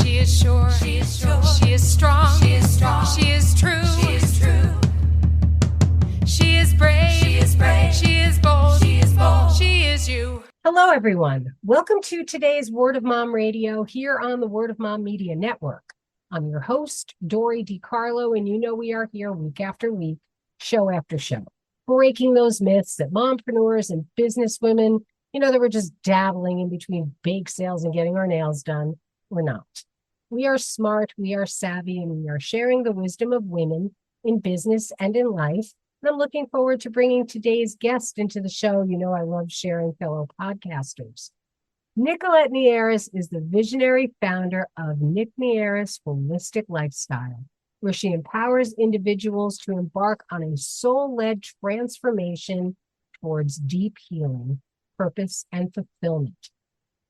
She is sure. She is sure. She is strong. She is strong. She is true. She is true. She is brave. She is brave. She is bold. She is bold. She is you. Hello, everyone. Welcome to today's Word of Mom Radio here on the Word of Mom Media Network. I'm your host, Dori DeCarlo, and you know we are here week after week, show after show, breaking those myths that mompreneurs and businesswomen, that we're just dabbling in between bake sales and getting our nails done. We're not. We are smart, we are savvy, and we are sharing the wisdom of women in business and in life. And I'm looking forward to bringing today's guest into the show. I love sharing fellow podcasters. Nicolette Nierras is the visionary founder of Nic Nierras Wholistic Lifestyle, where she empowers individuals to embark on a soul-led transformation towards deep healing, purpose, and fulfillment.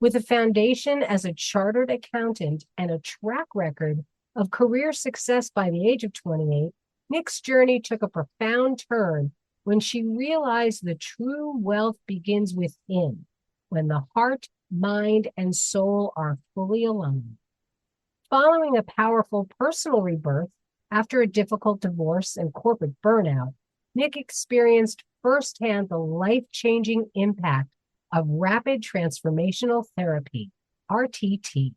With a foundation as a chartered accountant and a track record of career success by the age of 28, Nic's journey took a profound turn when she realized the true wealth begins within, when the heart, mind, and soul are fully aligned. Following a powerful personal rebirth after a difficult divorce and corporate burnout, Nic experienced firsthand the life-changing impact of Rapid Transformational Therapy, RTT.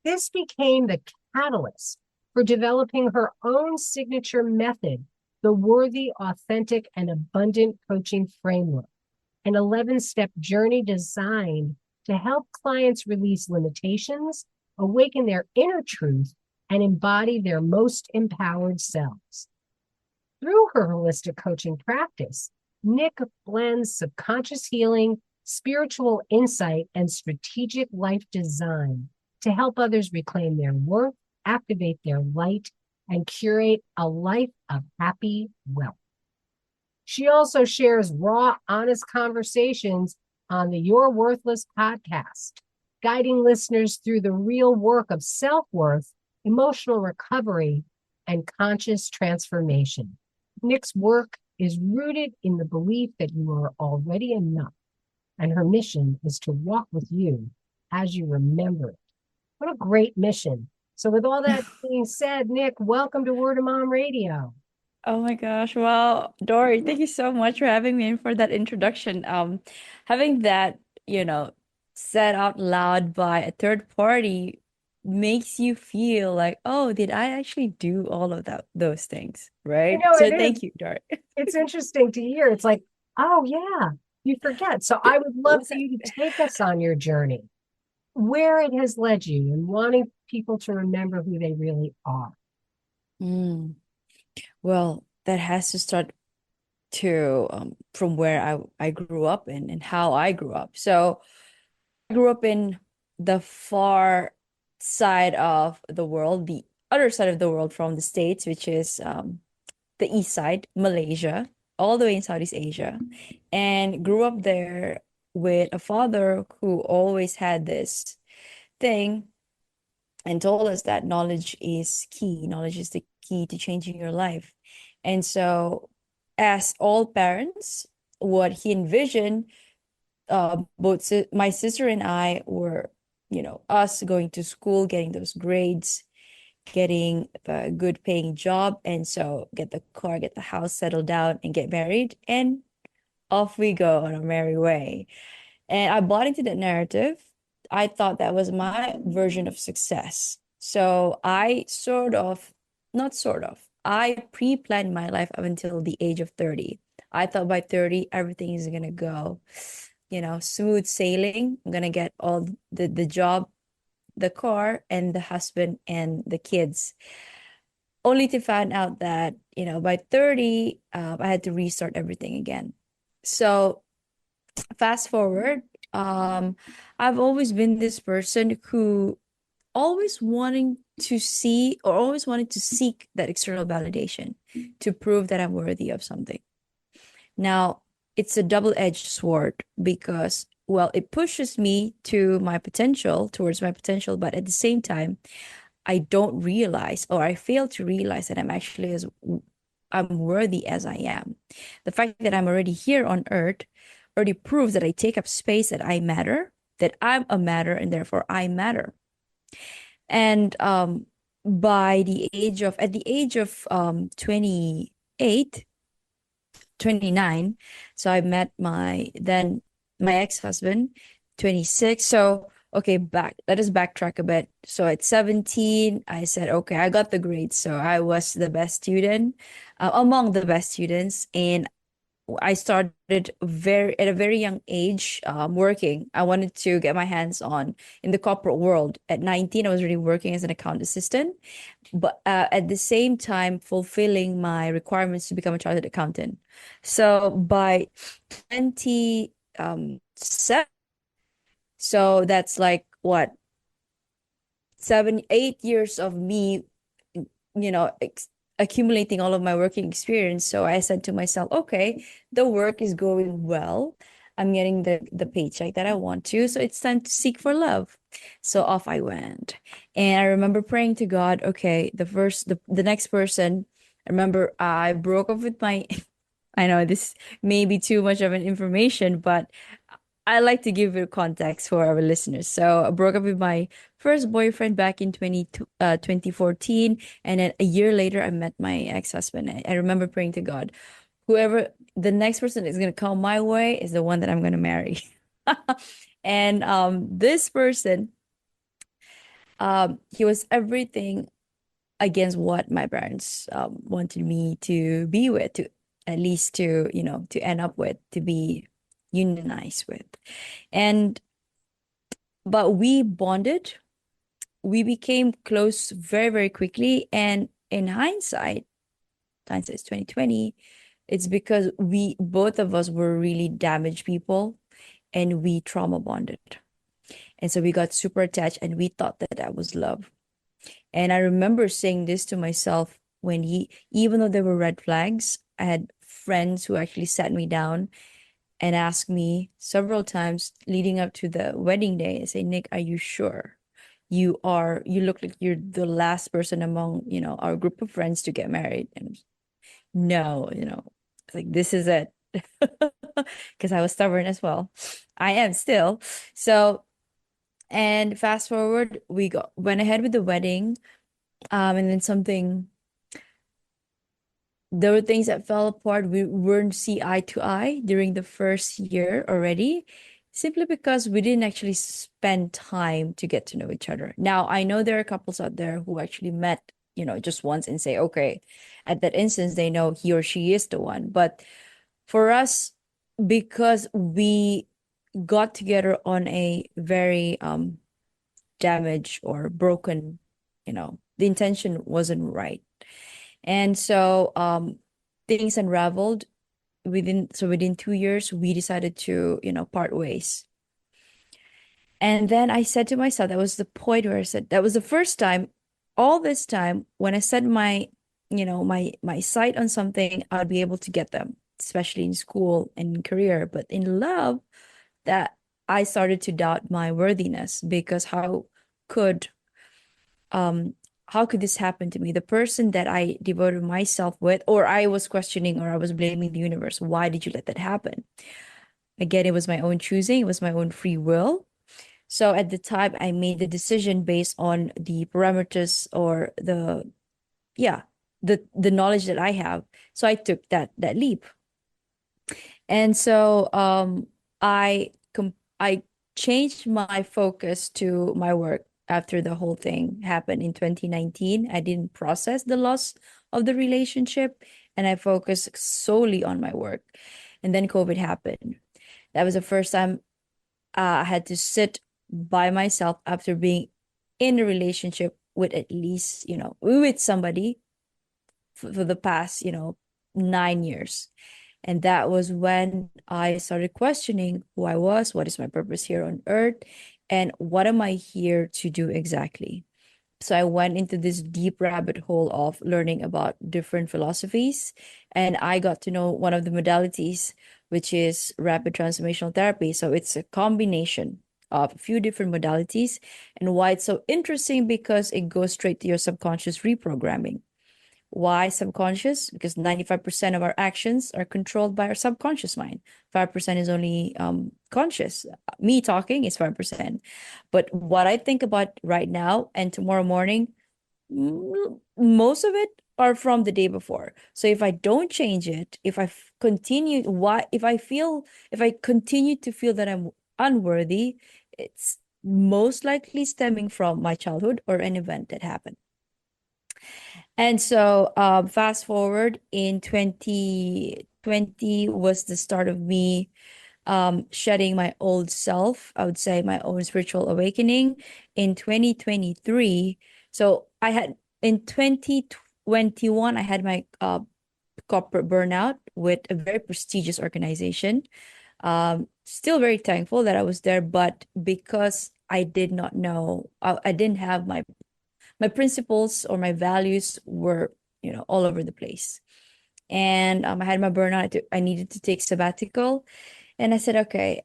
This became the catalyst for developing her own signature method, the Worthy, Authentic, and Abundant Coaching Framework, an 11-step journey designed to help clients release limitations, awaken their inner truth, and embody their most empowered selves. Through her holistic coaching practice, Nic blends subconscious healing, spiritual insight, and strategic life design to help others reclaim their worth, activate their light, and curate a life of happy wealth. She also shares raw, honest conversations on the You're Worthless podcast, guiding listeners through the real work of self-worth, emotional recovery, and conscious transformation. Nic's work is rooted in the belief that you are already enough, and her mission is to walk with you as you remember it. What a great mission. So with all that being said, Nic, welcome to Word of Mom Radio. Oh my gosh. Well, Dori, thank you so much for having me and for that introduction. Having that, said out loud by a third party makes you feel like, oh, did I actually do all of those things? Right? So thank you, Dori. It's interesting to hear. It's like, oh yeah, you forget. So I would love for you to take us on your journey, where it has led you, and wanting people to remember who they really are. Well, that has to start from where I grew up in and how I grew up. So I grew up in the far side of the world, the other side of the world from the States, which is the east side, Malaysia, all the way in Southeast Asia, and grew up there with a father who always had this thing and told us that knowledge is key. Knowledge is the key to changing your life. And so, as all parents, what he envisioned, both my sister and I were, us going to school, getting those grades, getting a good paying job. And so get the car, get the house, settle down, and get married. And off we go on a merry way. And I bought into that narrative. I thought that was my version of success. So I I pre-planned my life up until the age of 30. I thought by 30, everything is going to go, smooth sailing. I'm going to get all the job, the car, and the husband and the kids. Only to find out that, by 30, I had to restart everything again. So fast forward, I've always been this person who always wanted to seek that external validation to prove that I'm worthy of something. Now, it's a double-edged sword because, well, it pushes me towards my potential, but at the same time, I don't realize, or I fail to realize, that I'm worthy as I am. The fact that I'm already here on earth already proves that I take up space, that I matter, that I'm a matter, and therefore I matter. And at the age of 28, 29, so I met my ex-husband, 26. So okay, let us backtrack a bit. So at 17, I said, okay, I got the grades. So I was the best student, among the best students. And I started at a very young age, working. I wanted to get my hands on in the corporate world. At 19, I was already working as an account assistant, but at the same time fulfilling my requirements to become a chartered accountant. So by 27, so that's like what, 7, 8 years of me, you know, accumulating all of my working experience. So I said to myself, okay, the work is going well. I'm getting the paycheck that I want to. So it's time to seek for love. So off I went. And I remember praying to God, okay, the next person, I remember I broke up with my I know this may be too much of an information, but I like to give you context for our listeners. So I broke up with my first boyfriend back in 2014. And then a year later, I met my ex-husband. I remember praying to God, whoever the next person is going to come my way is the one that I'm going to marry. And this person, he was everything against what my parents wanted me to be with, to at least to end up with, to be unionized with. And but we bonded, we became close very, very quickly. And in hindsight is 2020, it's because we both of us were really damaged people and we trauma bonded. And so we got super attached and we thought that that was love. And I remember saying this to myself when even though there were red flags, I had friends who actually sat me down and asked me several times leading up to the wedding day and say, Nick, are you sure? You look like you're the last person among, our group of friends to get married. And no, like this is it. Because I was stubborn as well. I am still. So, and fast forward, went ahead with the wedding. And then there were things that fell apart. We weren't see eye to eye during the first year already, simply because we didn't actually spend time to get to know each other. Now, I know there are couples out there who actually met, just once and say, okay, at that instance, they know he or she is the one. But for us, because we got together on a very damaged or broken, the intention wasn't right. And so things unraveled within 2 years, we decided to, part ways. And then I said to myself, that was the point where I said, that was the first time, all this time, when I set my sight on something, I'd be able to get them, especially in school and in career. But in love, that I started to doubt my worthiness, because could how could this happen to me? The person that I devoted myself with, or I was questioning, or I was blaming the universe. Why did you let that happen? Again, it was my own choosing. It was my own free will. So at the time, I made the decision based on the parameters, or the knowledge that I have. So I took that leap. And so I changed my focus to my work. After the whole thing happened in 2019, I didn't process the loss of the relationship, and I focused solely on my work. And then COVID happened. That was the first time I had to sit by myself after being in a relationship with at least, with somebody for the past, 9 years. And that was when I started questioning who I was, what is my purpose here on earth, and what am I here to do exactly? So I went into this deep rabbit hole of learning about different philosophies. And I got to know one of the modalities, which is Rapid Transformational Therapy. So it's a combination of a few different modalities. And why it's so interesting, because it goes straight to your subconscious reprogramming. Why subconscious? Because 95% of our actions are controlled by our subconscious mind. 5% is only conscious. Me talking is 5%. But what I think about right now and tomorrow morning, most of it are from the day before. So if I don't change it, if I continue, if I continue to feel that I'm unworthy, it's most likely stemming from my childhood or an event that happened. And so, fast forward in 2020 was the start of me shedding my old self, I would say my own spiritual awakening in 2023. So I had in 2021, I had my corporate burnout with a very prestigious organization. Still very thankful that I was there, but because I did not know, I didn't have my principles or my values were, all over the place. And I had my burnout. I needed to take sabbatical. And I said, okay,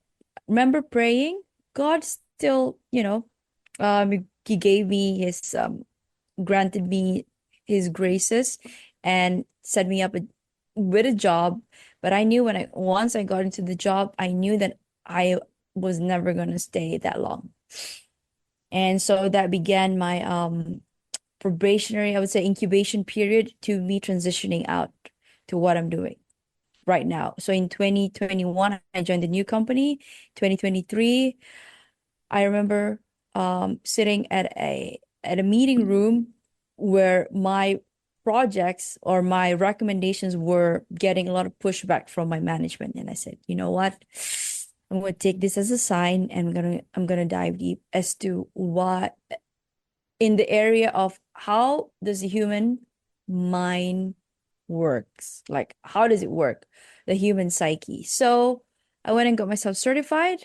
remember praying? God still, he gave me granted me his graces and set me up with a job. But I knew once I got into the job, I knew that I was never going to stay that long. And so that began my probationary, I would say incubation period to me transitioning out to what I'm doing right now. So in 2021, I joined a new company. 2023, I remember sitting at a meeting room where my projects or my recommendations were getting a lot of pushback from my management. And I said, you know what? I'm going to take this as a sign and I'm gonna dive deep as to what in the area of how does the human mind works, like how does it work, the human psyche. So I went and got myself certified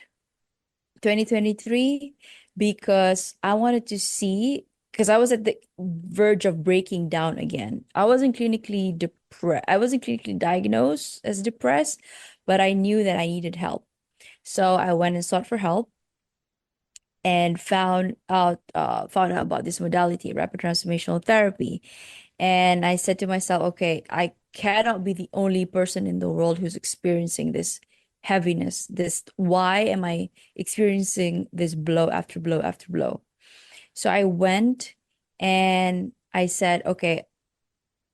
2023 because I wanted to see, because I was at the verge of breaking down again. I wasn't clinically depressed, I wasn't clinically diagnosed as depressed, but I knew that I needed help. So I went and sought for help and found out about this modality, rapid transformational therapy. And I said to myself, okay, I cannot be the only person in the world who's experiencing this heaviness. Why am I experiencing this blow after blow after blow? So I went and I said, okay,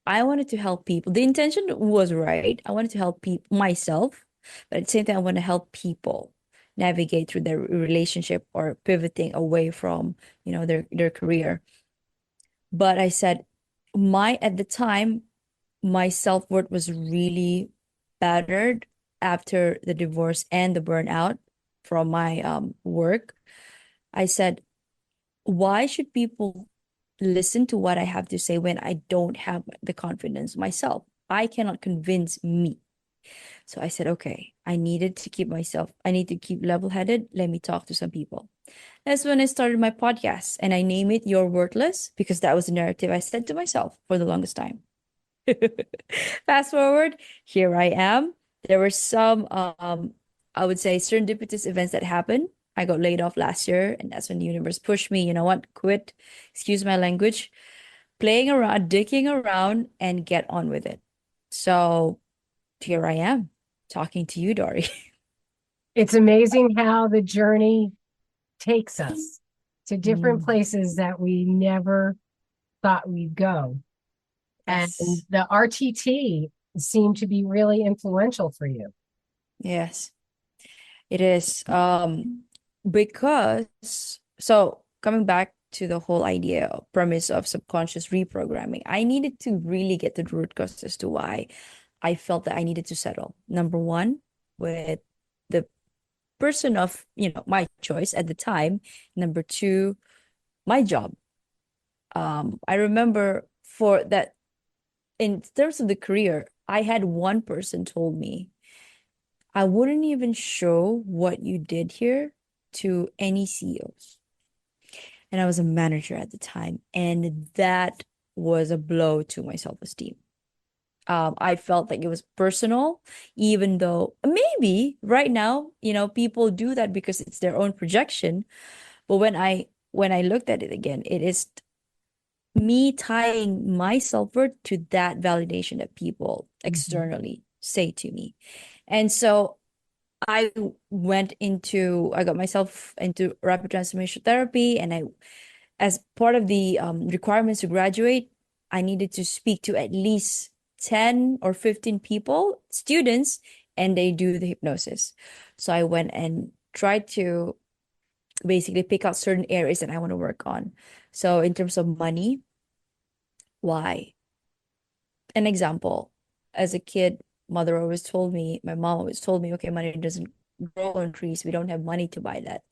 I wanted to help people. The intention was right. I wanted to help myself, but at the same time, I want to help people navigate through their relationship or pivoting away from, their career. But I said, at the time, my self-worth was really battered after the divorce and the burnout from my work. I said, why should people listen to what I have to say when I don't have the confidence myself? I cannot convince me. So I said, okay, I need to keep level-headed. Let me talk to some people. That's when I started my podcast, and I name it You're Worthless because that was the narrative I said to myself for the longest time. Fast forward, here I am. There were some, I would say, serendipitous events that happened. I got laid off last year, and that's when the universe pushed me, you know what, quit, excuse my language, playing around, dicking around, and get on with it. So here I am talking to you, Dori. It's amazing how the journey takes us to different places that we never thought we'd go. And Yes. the RTT seemed to be really influential for you. Yes, it is. Because so coming back to the whole idea premise of subconscious reprogramming, I needed to really get to the root cause as to why I felt that I needed to settle. Number one, with the person of, my choice at the time. Number two, my job. I remember for that, in terms of the career, I had one person told me, I wouldn't even show what you did here to any CEOs. And I was a manager at the time, and that was a blow to my self-esteem. I felt like it was personal, even though maybe right now, people do that because it's their own projection. But when I looked at it again, it is me tying my self-worth to that validation that people externally say to me. And so I got myself into rapid transformational therapy, and as part of the requirements to graduate, I needed to speak to at least 10 or 15 people, students, and they do the hypnosis. So I went and tried to basically pick out certain areas that I want to work on. So in terms of money, why? An example, as a kid, my mom always told me, okay, money doesn't grow on trees. We don't have money to buy that.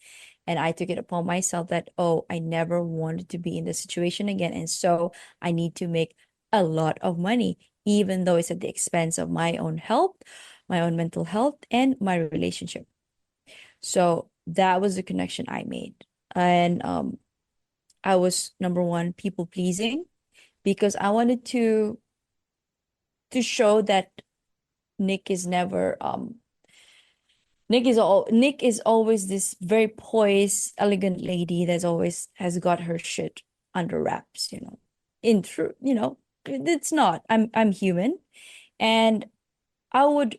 And I took it upon myself that, oh, I never wanted to be in this situation again. And so I need to make a lot of money, even though it's at the expense of my own health, my own mental health, and my relationship. So that was the connection I made. And I was, number one, people pleasing, because I wanted to show that Nic is never Nic is always this very poised, elegant lady that's always has got her shit under wraps, In truth, it's not. I'm human. And I would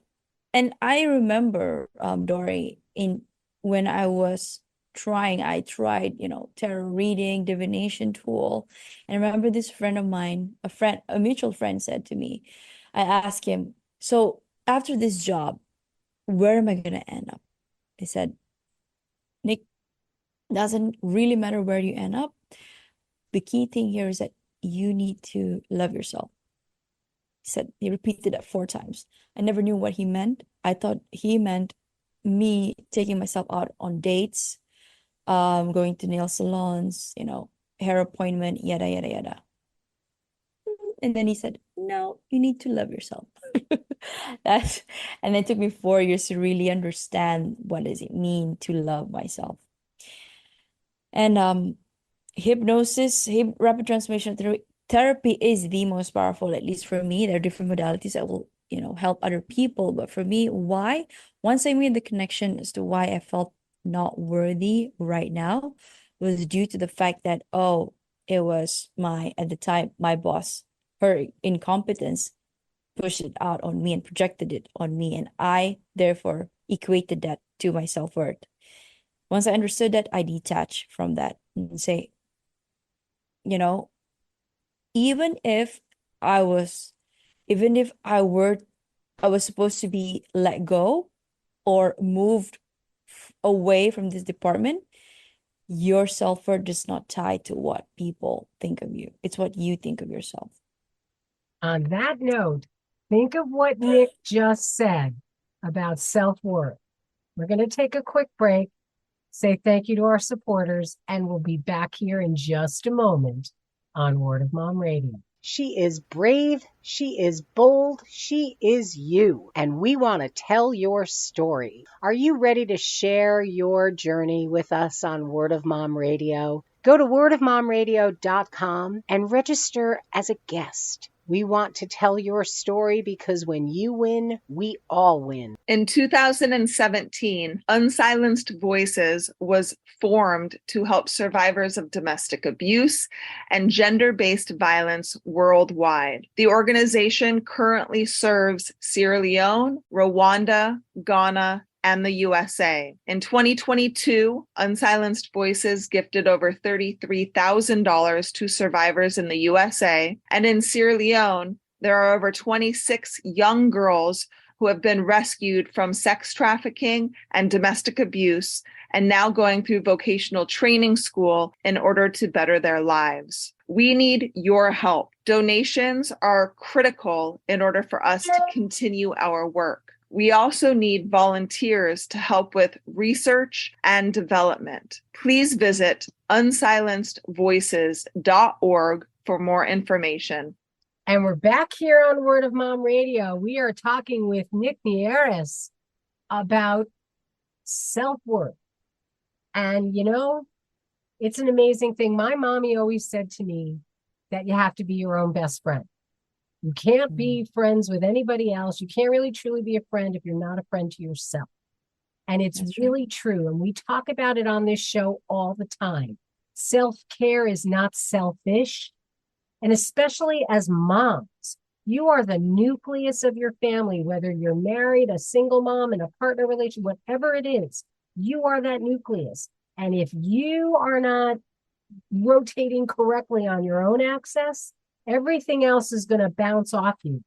and I remember, Dori, in when I tried, tarot reading, divination tool. And I remember this friend of mine, a mutual friend, said to me, I asked him, so after this job, where am I going to end up? He said, Nic, doesn't really matter where you end up. The key thing here is that you need to love yourself. He repeated that 4 times. I never knew what he meant. I thought he meant me taking myself out on dates, going to nail salons, hair appointment, yada, yada, yada. And then he said, no, you need to love yourself. And it took me 4 years to really understand what does it mean to love myself. And rapid transformational therapy is the most powerful, at least for me. There are different modalities that will, help other people. But for me, why? Once I made the connection as to why I felt not worthy right now, was due to the fact that, it was at the time, my boss, her incompetence pushed it out on me and projected it on me. And I, therefore, equated that to my self-worth. Once I understood that, I detached from that and say, even if I was supposed to be let go or moved away from this department, your self-worth does not tie to what people think of you. It's what you think of yourself. On that note, think of what Nic just said about self-worth. We're going to take a quick break, say thank you to our supporters, and we'll be back here in just a moment on Word of Mom Radio. She is brave, she is bold, she is you, and we want to tell your story. Are you ready to share your journey with us on Word of Mom Radio? Go to wordofmomradio.com and register as a guest. We want to tell your story because when you win, we all win. In 2017, Unsilenced Voices was formed to help survivors of domestic abuse and gender-based violence worldwide. The organization currently serves Sierra Leone, Rwanda, Ghana, and the USA. In 2022, Unsilenced Voices gifted over $33,000 to survivors in the USA. And in Sierra Leone, there are over 26 young girls who have been rescued from sex trafficking and domestic abuse and now going through vocational training school in order to better their lives. We need your help. Donations are critical in order for us to continue our work. We also need volunteers to help with research and development. Please visit unsilencedvoices.org for more information. And we're back here on Word of Mom Radio. We are talking with Nic Nierras about self-worth. And, it's an amazing thing. My mommy always said to me that you have to be your own best friend. You can't be friends with anybody else. You can't really truly be a friend if you're not a friend to yourself. And it's really true. And we talk about it on this show all the time. Self-care is not selfish. And especially as moms, you are the nucleus of your family, whether you're married, a single mom, in a partner relationship, whatever it is, you are that nucleus. And if you are not rotating correctly on your own axis, everything else is going to bounce off you.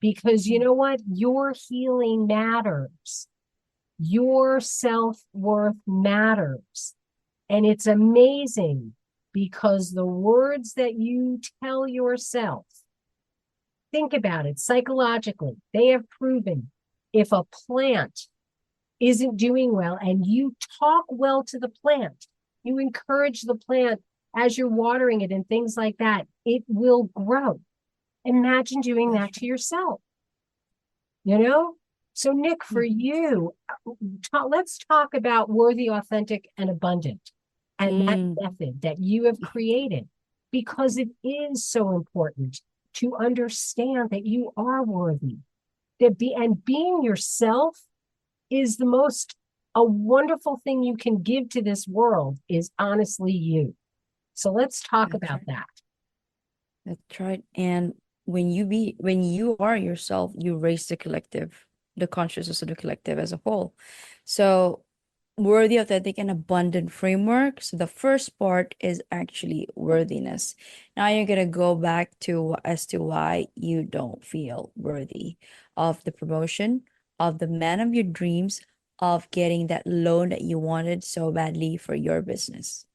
Because you know what? Your healing matters. Your self-worth matters. And it's amazing because the words that you tell yourself, think about it psychologically, they have proven if a plant isn't doing well and you talk well to the plant, you encourage the plant as you're watering it and things like that, it will grow. Imagine doing that to yourself. You know? So, Nic, for you, let's talk about worthy, authentic, and abundant and that method that you have created, because it is so important to understand that you are worthy. And being yourself is a wonderful thing you can give to this world is honestly you. So let's talk about that. That's right. And when you are yourself, you raise the collective, the consciousness of the collective as a whole. So worthy, authentic, and abundant framework. So the first part is actually worthiness. Now you're gonna go back to as to why you don't feel worthy of the promotion, of the man of your dreams, of getting that loan that you wanted so badly for your business.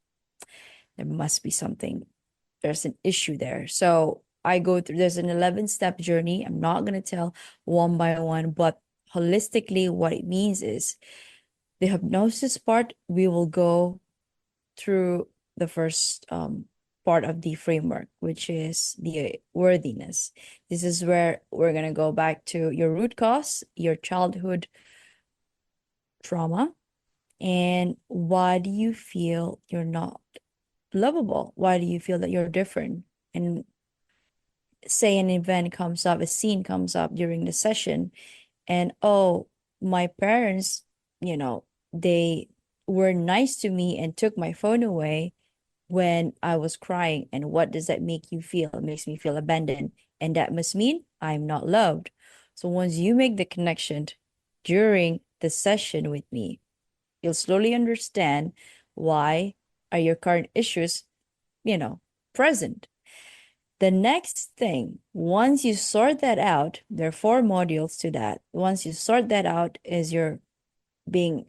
There must be something. There's an issue there. So I go through, there's an 11-step journey. I'm not going to tell one by one, but holistically, what it means is the hypnosis part, we will go through the first part of the framework, which is the worthiness. This is where we're going to go back to your root cause, your childhood trauma, and why do you feel you're not lovable? Why do you feel that you're different? And say an event comes up, a scene comes up during the session, and oh, my parents, they were nice to me and took my phone away when I was crying. And what does that make you feel? It makes me feel abandoned. And that must mean I'm not loved. So once you make the connection during the session with me, you'll slowly understand why are your current issues, present. The next thing, once you sort that out, there are 4 modules to that. Once you sort that out, is being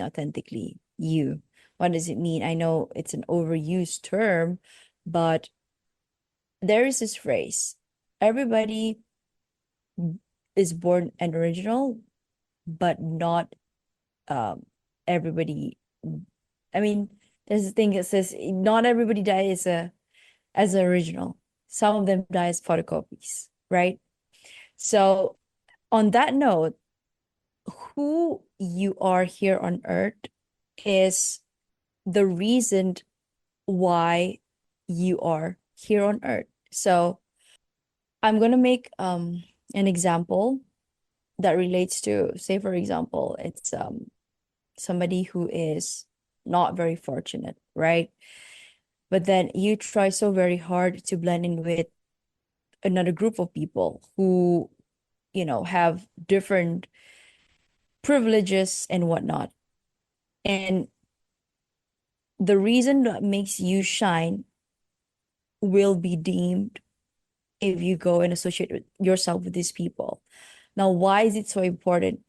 authentically you. What does it mean? I know it's an overused term, but there is this phrase: everybody is born an original, but not everybody. I mean, there's a thing that says not everybody dies as an original. Some of them die as photocopies, right? So on that note, who you are here on earth is the reason why you are here on earth. So I'm going to make an example that relates to, say, for example, it's somebody who is not very fortunate, right? But then you try so very hard to blend in with another group of people who, have different privileges and whatnot. And the reason that makes you shine will be deemed if you go and associate yourself with these people. Now, why is it so important?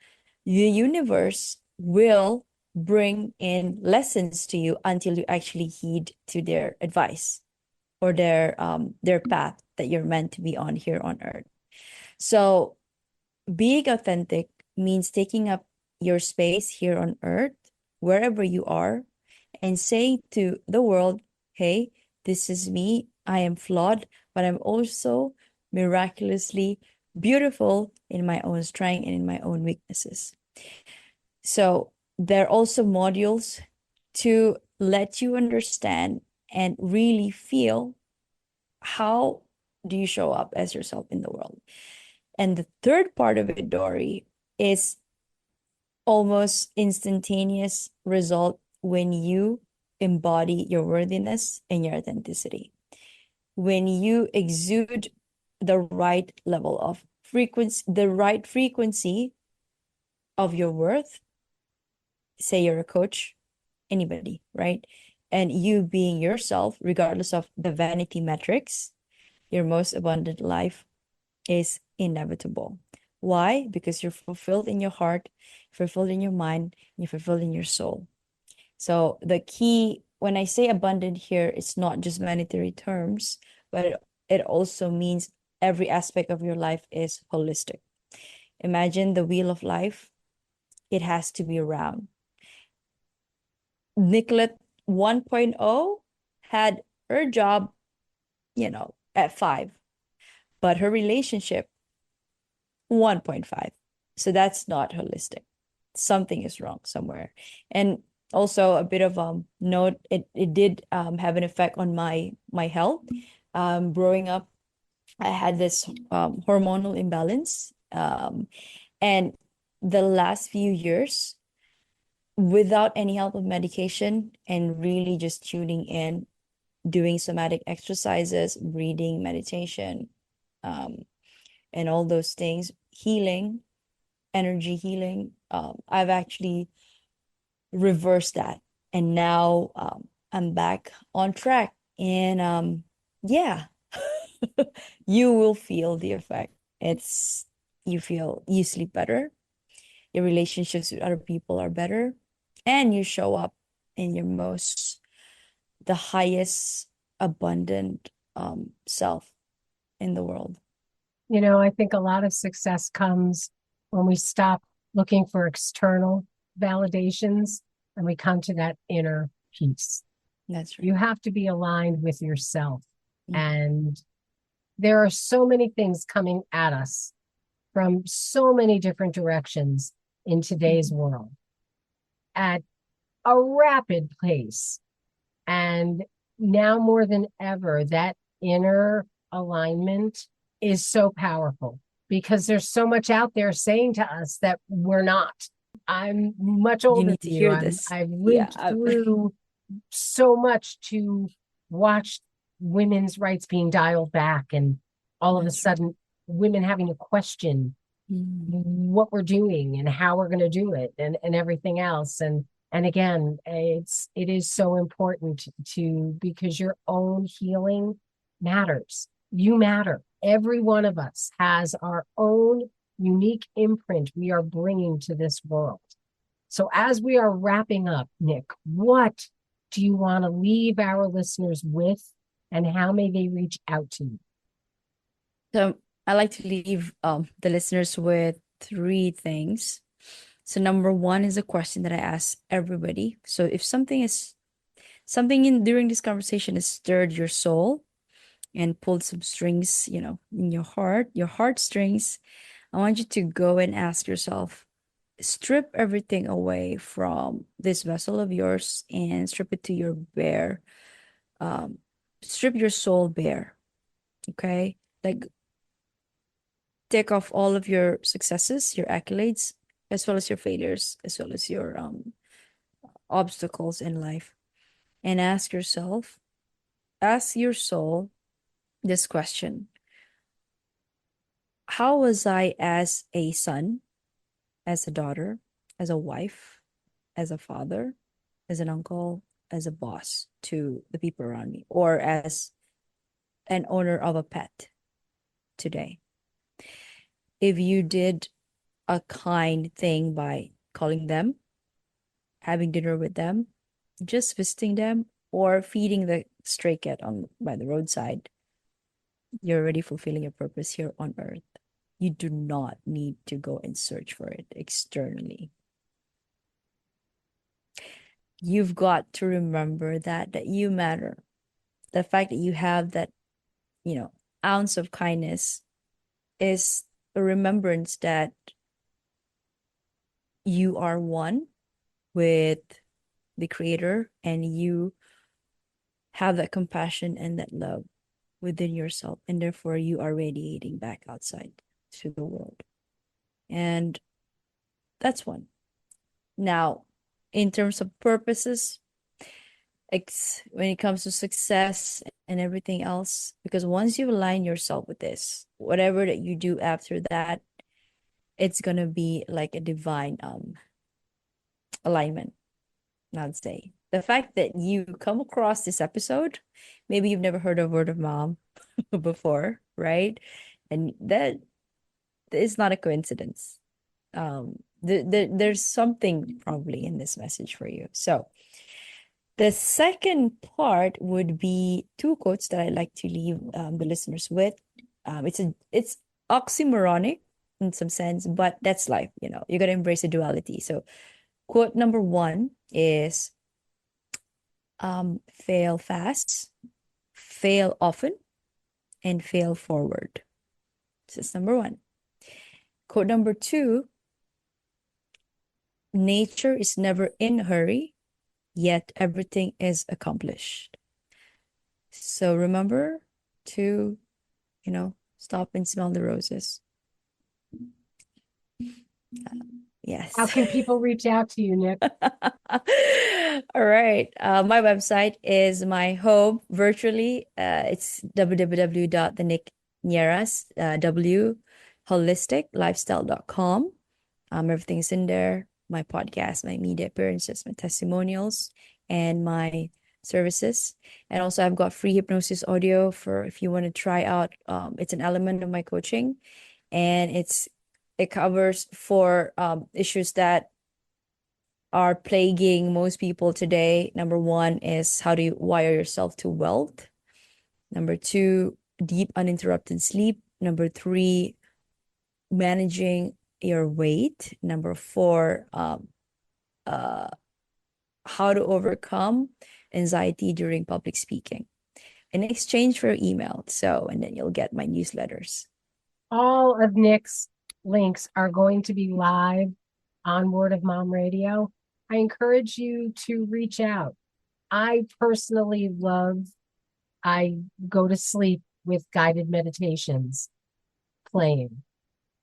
The universe will bring in lessons to you until you actually heed to their advice or their path that you're meant to be on here on earth. So being authentic means taking up your space here on earth, wherever you are, and saying to the world, hey, this is me. I am flawed, but I'm also miraculously beautiful in my own strength and in my own weaknesses. So there are also modules to let you understand and really feel how do you show up as yourself in the world. And the third part of it, Dori, is almost instantaneous result when you embody your worthiness and your authenticity. when you exude the right level of frequency, the right frequency of your worth, say you're a coach, anybody, right? And you being yourself, regardless of the vanity metrics, your most abundant life is inevitable. Why? Because you're fulfilled in your heart, fulfilled in your mind, you're fulfilled in your soul. So the key, when I say abundant here, it's not just monetary terms, but it also means every aspect of your life is holistic. Imagine the wheel of life. It has to be round. Nicolette 1.0 had her job, at 5, but her relationship 1.5. So that's not holistic. Something is wrong somewhere. And also a bit of note, it did have an effect on my health. Growing up, I had this hormonal imbalance. And the last few years, without any help of medication and really just tuning in, doing somatic exercises, breathing, meditation, and all those things, healing, energy healing, I've actually reversed that. And now I'm back on track. And yeah, you will feel the effect. You sleep better, your relationships with other people are better, and you show up in the highest abundant self in the world. I think a lot of success comes when we stop looking for external validations and we come to that inner peace. That's right. You have to be aligned with yourself. Mhm. And there are so many things coming at us from so many different directions in today's world at a rapid pace. And now more than ever, that inner alignment is so powerful because there's so much out there saying to us that we're not. I'm much You older need to than you. hear this. I've Yeah. lived through so much to watch women's rights being dialed back and all of a That's right. sudden women having to question what we're doing and how we're going to do it and everything else. And again, it is so important because your own healing matters. You matter. Every one of us has our own unique imprint we are bringing to this world. So as we are wrapping up, Nic, what do you want to leave our listeners with, and how may they reach out to you? So I like to leave the listeners with 3 things. So number 1 is a question that I ask everybody. So if something in during this conversation has stirred your soul and pulled some strings, in your heartstrings, I want you to go and ask yourself, strip everything away from this vessel of yours and strip it to your bare, strip your soul bare. Okay? Like, take off all of your successes, your accolades, as well as your failures, as well as your obstacles in life, and ask your soul this question: how was I as a son, as a daughter, as a wife, as a father, as an uncle, as a boss to the people around me, or as an owner of a pet today? If you did a kind thing by calling them, having dinner with them, just visiting them, or feeding the stray cat by the roadside, you're already fulfilling your purpose here on earth. You do not need to go and search for it externally. You've got to remember that you matter. The fact that you have that, ounce of kindness is a remembrance that you are one with the Creator, and you have that compassion and that love within yourself, and therefore you are radiating back outside to the world. And that's one. Now, in terms of purposes, when it comes to success and everything else, because once you align yourself with this, whatever that you do after that, it's gonna be like a divine alignment, I'd say. The fact that you come across this episode, maybe you've never heard of Word of Mom before, right? And that is not a coincidence. There's something probably in this message for you. So the second part would be two quotes that I like to leave the listeners with. It's oxymoronic in some sense, but that's life. You got to embrace the duality. So quote number one is fail fast, fail often, and fail forward. This is number one. Quote number two, nature is never in a hurry, yet everything is accomplished. So remember to, stop and smell the roses. Yes. How can people reach out to you, Nic? All right. My website is my home virtually. It's www.the holisticlifestyle.com. Everything's in there. My podcast, my media appearances, my testimonials, and my services. And also I've got free hypnosis audio for if you want to try out. It's an element of my coaching, and it covers four issues that are plaguing most people today. Number one is how do you wire yourself to wealth? Number two, deep uninterrupted sleep. Number three, managing your weight. Number four, how to overcome anxiety during public speaking in exchange for email. And then you'll get my newsletters. All of Nic's links are going to be live on Word of Mom Radio. I encourage you to reach out. I personally I go to sleep with guided meditations playing,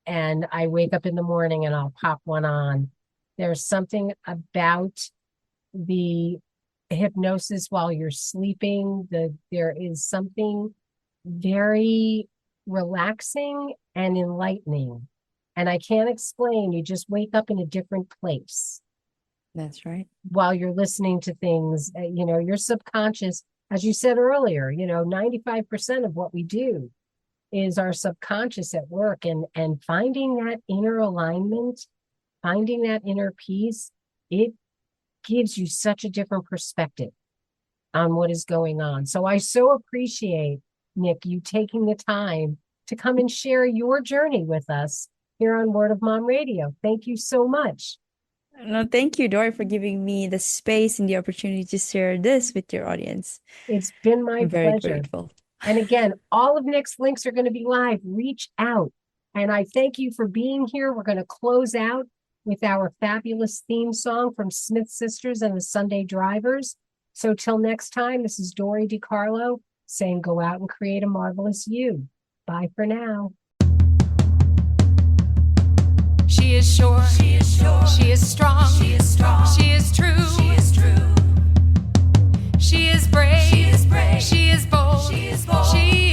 and I wake up in the morning and I'll pop one on. There's something about the hypnosis while you're sleeping. There is something very relaxing and enlightening. And I can't explain. You just wake up in a different place. That's right. While you're listening to things, your subconscious, as you said earlier, 95% of what we do is our subconscious at work, and finding that inner alignment, finding that inner peace, it gives you such a different perspective on what is going on. So I so appreciate, Nic, you taking the time to come and share your journey with us here on Word of Mom Radio. Thank you so much. No, thank you, Dori, for giving me the space and the opportunity to share this with your audience. It's been my I'm very pleasure. grateful. And again, all of Nic's links are going to be live. Reach out. And I thank you for being here. We're going to close out with our fabulous theme song from Smith Sisters and the Sunday Drivers. So till next time, this is Dori DeCarlo saying go out and create a marvelous you. Bye for now. She is sure. She is sure. She is strong. She is strong. She is true. She is true. She is brave. She is brave. She is bold. She is bold. She